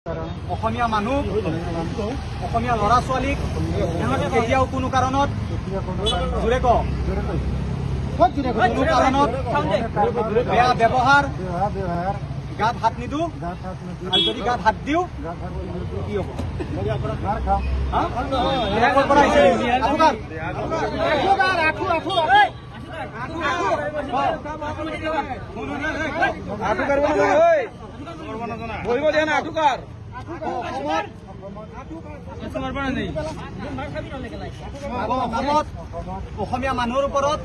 অসমীয়া মানুহ অসমীয়া ল'ৰা ছোৱালীক কেতিয়াও কোনো কাৰণত জোৰে কোনো কাৰণত বেয়া ব্যৱহাৰ গাত হাত নিদো আৰু যদি গাত হাত দিও কি হ'ব অসমীয়া মানুহৰ ওপৰত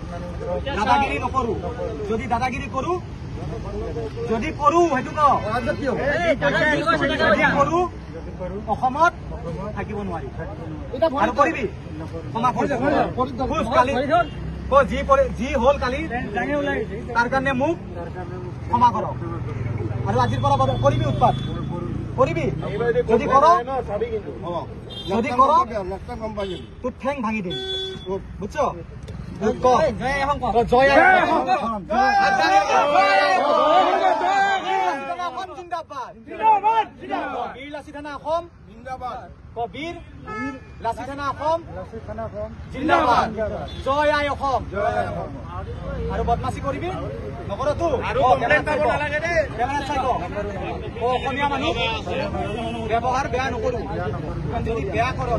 দাদাগিৰি নকৰো যদি দাদাগিৰি কৰো যদি কৰো সেইটো কৰো অসমত থাকিব নোৱাৰি আৰু কৰিবি যি হল কালি তাৰ কাৰণে মোক ক্ষমা কৰক আৰু আজিৰ পৰা কৰিবি উৎপাত কৰিবি যদি কৰ তোৰ ঠেং ভাঙি দিম বুঝছ বীৰ লাচি থানা অসম বীৰ লাচি থানা অসম জিন্দাবাদ জয় আই অসম আৰু বদমাচি কৰিবি নকৰতো অসমীয়া মানুহ ব্যৱহাৰ বেয়া নকৰো যদি বেয়া কৰ